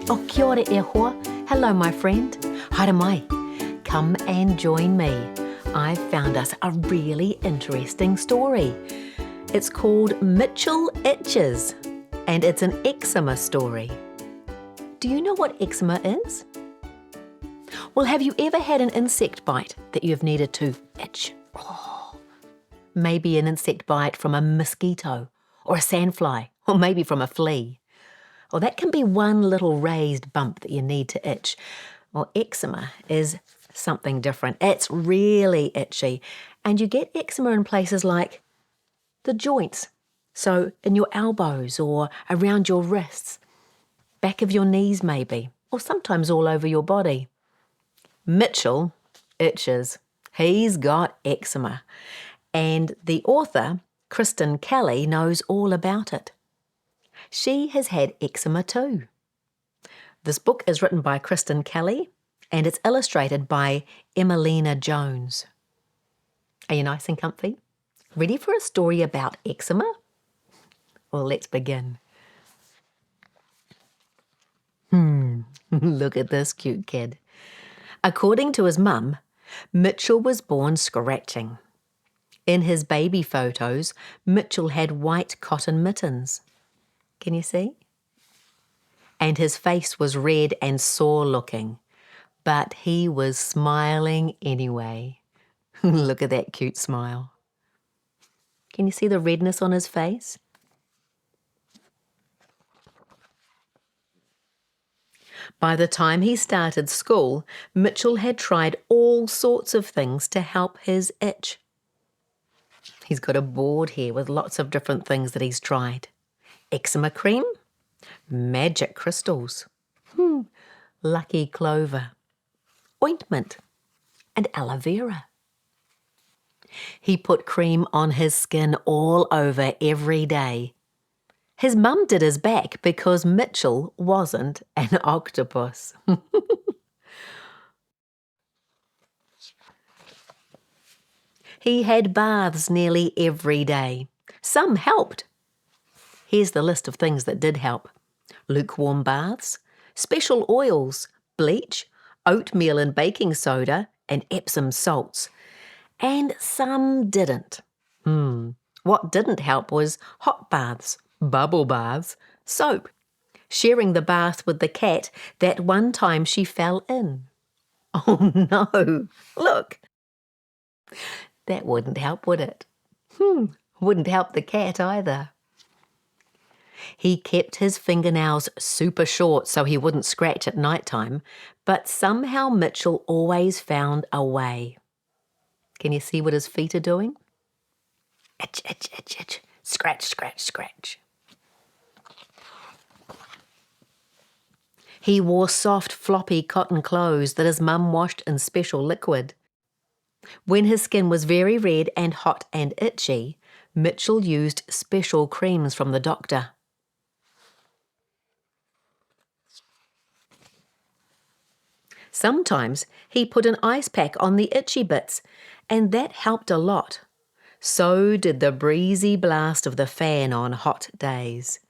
O kia ora e hoa. Hello, my friend. Haere mai. Come and join me. I've found us a really interesting story. It's called Mitchell Itches, and it's an eczema story. Do you know what eczema is? Well, have you ever had an insect bite that you've needed to itch? Oh, maybe an insect bite from a mosquito or a sandfly, or maybe from a flea. Well, that can be one little raised bump that you need to itch. Well, eczema is something different. It's really itchy, and you get eczema in places like the joints, so in your elbows or around your wrists, back of your knees maybe, or sometimes all over your body. Mitchell itches. He's got eczema, and the author, Kristin Kelly, knows all about it. She has had eczema too. This book is written by Kristin Kelly, and it's illustrated by Amelina Jones. Are you nice and comfy? Ready for a story about eczema? Well, let's begin. Look at this cute kid. According to his mum, Mitchell was born scratching. In his baby photos, Mitchell had white cotton mittens. Can you see? And his face was red and sore looking, but he was smiling anyway. Look at that cute smile. Can you see the redness on his face? By the time he started school, Mitchell had tried all sorts of things to help his itch. He's got a board here with lots of different things that he's tried. Eczema cream, magic crystals, lucky clover, ointment, and aloe vera. He put cream on his skin all over every day. His mum did his back because Mitchell wasn't an octopus. He had baths nearly every day. Some helped. Here's the list of things that did help. Lukewarm baths, special oils, bleach, oatmeal and baking soda, and Epsom salts. And some didn't. What didn't help was hot baths, bubble baths, soap, sharing the bath with the cat that one time she fell in. Oh no, look. That wouldn't help, would it? Wouldn't help the cat either. He kept his fingernails super short so he wouldn't scratch at night time, but somehow Mitchell always found a way. Can you see what his feet are doing? Itch, itch, itch, itch. Scratch, scratch, scratch. He wore soft, floppy cotton clothes that his mum washed in special liquid. When his skin was very red and hot and itchy, Mitchell used special creams from the doctor. Sometimes he put an ice pack on the itchy bits, and that helped a lot. So did the breezy blast of the fan on hot days.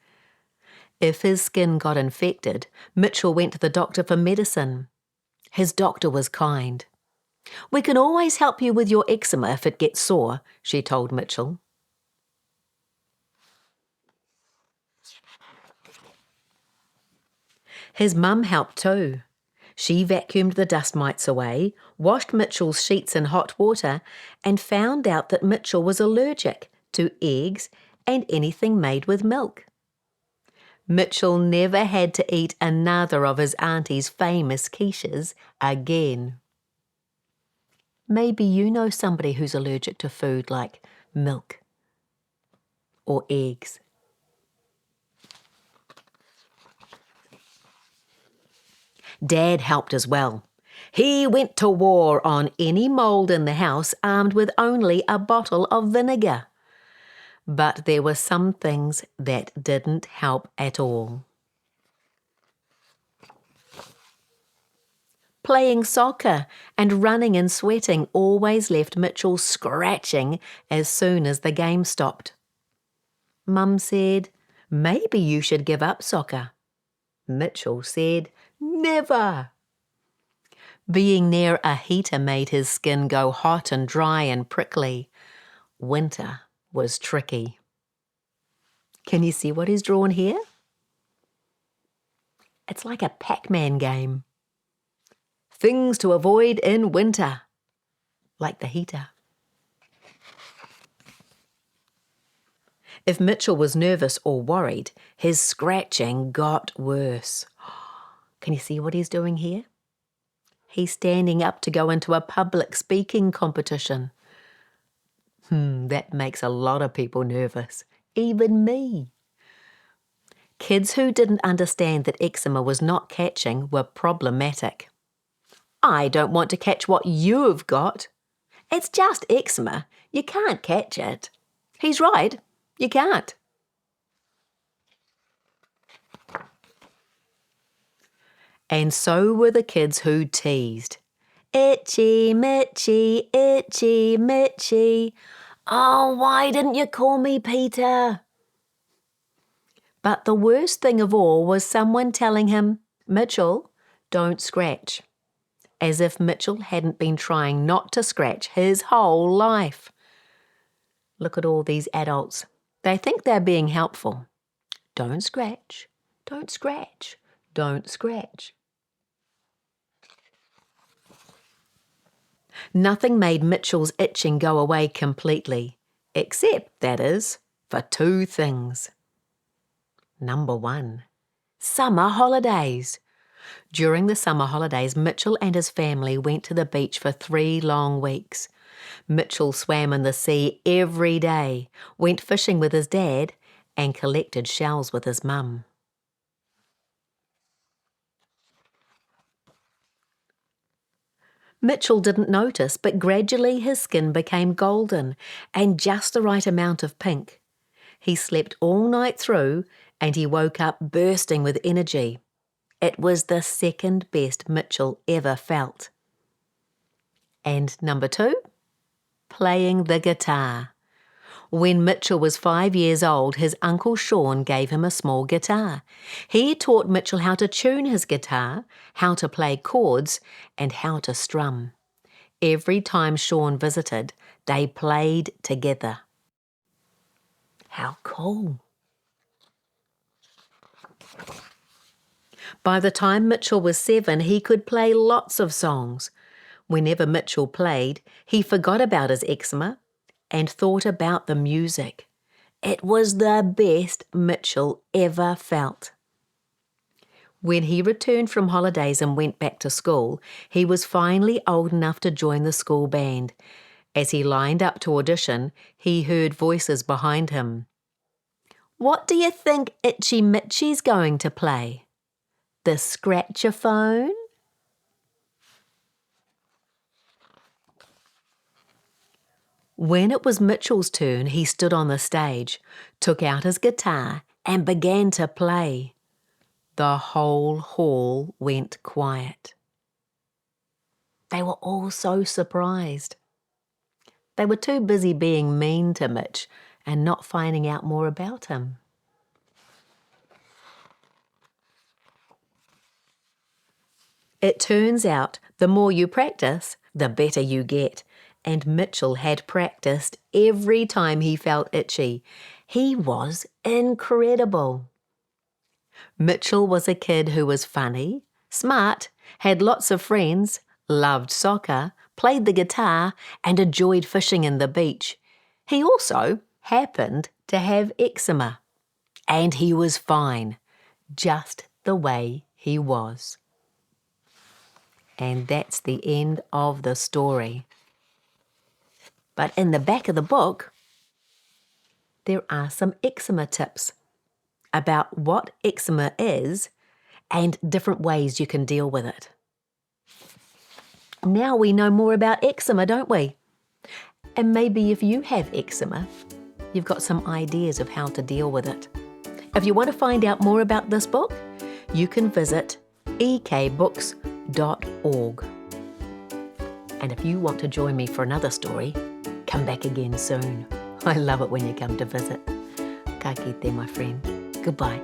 If his skin got infected, Mitchell went to the doctor for medicine. His doctor was kind. "We can always help you with your eczema if it gets sore," she told Mitchell. His mum helped too. She vacuumed the dust mites away, washed Mitchell's sheets in hot water, and found out that Mitchell was allergic to eggs and anything made with milk. Mitchell never had to eat another of his auntie's famous quiches again. Maybe you know somebody who's allergic to food like milk or eggs. Dad helped as well. He went to war on any mould in the house armed with only a bottle of vinegar. But there were some things that didn't help at all. Playing soccer and running and sweating always left Mitchell scratching as soon as the game stopped. Mum said, "Maybe you should give up soccer." Mitchell said, "Never." Being near a heater made his skin go hot and dry and prickly. Winter was tricky. Can you see what he's drawn here? It's like a Pac-Man game. Things to avoid in winter, like the heater. If Mitchell was nervous or worried, his scratching got worse. Can you see what he's doing here? He's standing up to go into a public speaking competition. That makes a lot of people nervous, even me. Kids who didn't understand that eczema was not catching were problematic. "I don't want to catch what you've got. It's just eczema. You can't catch it." He's right. You can't. And so were the kids who teased. "Itchy, Mitchy, itchy, Mitchy. Oh, why didn't you call me Peter?" But the worst thing of all was someone telling him, "Mitchell, don't scratch." As if Mitchell hadn't been trying not to scratch his whole life. Look at all these adults. They think they're being helpful. Don't scratch, don't scratch, don't scratch. Nothing made Mitchell's itching go away completely, except, that is, for two things. Number 1, summer holidays. During the summer holidays, Mitchell and his family went to the beach for 3 long weeks. Mitchell swam in the sea every day, went fishing with his dad, and collected shells with his mum. Mitchell didn't notice, but gradually his skin became golden and just the right amount of pink. He slept all night through and he woke up bursting with energy. It was the second best Mitchell ever felt. And number 2, playing the guitar. When Mitchell was 5 years old, his Uncle Sean gave him a small guitar. He taught Mitchell how to tune his guitar, how to play chords, and how to strum. Every time Sean visited, they played together. How cool! By the time Mitchell was 7, he could play lots of songs. Whenever Mitchell played, he forgot about his eczema and thought about the music. It was the best Mitchell ever felt. When he returned from holidays and went back to school, he was finally old enough to join the school band. As he lined up to audition, he heard voices behind him. "What do you think Itchy Mitchy's going to play? The scratchaphone?" When it was Mitchell's turn, he stood on the stage, took out his guitar, and began to play. The whole hall went quiet. They were all so surprised. They were too busy being mean to Mitch and not finding out more about him. It turns out the more you practice, the better you get. And Mitchell had practiced every time he felt itchy. He was incredible. Mitchell was a kid who was funny, smart, had lots of friends, loved soccer, played the guitar, and enjoyed fishing in the beach. He also happened to have eczema. And he was fine, just the way he was. And that's the end of the story. But in the back of the book, there are some eczema tips about what eczema is and different ways you can deal with it. Now we know more about eczema, don't we? And maybe if you have eczema, you've got some ideas of how to deal with it. If you want to find out more about this book, you can visit ekbooks.org. And if you want to join me for another story, come back again soon. I love it when you come to visit. Ka kite, my friend. Goodbye.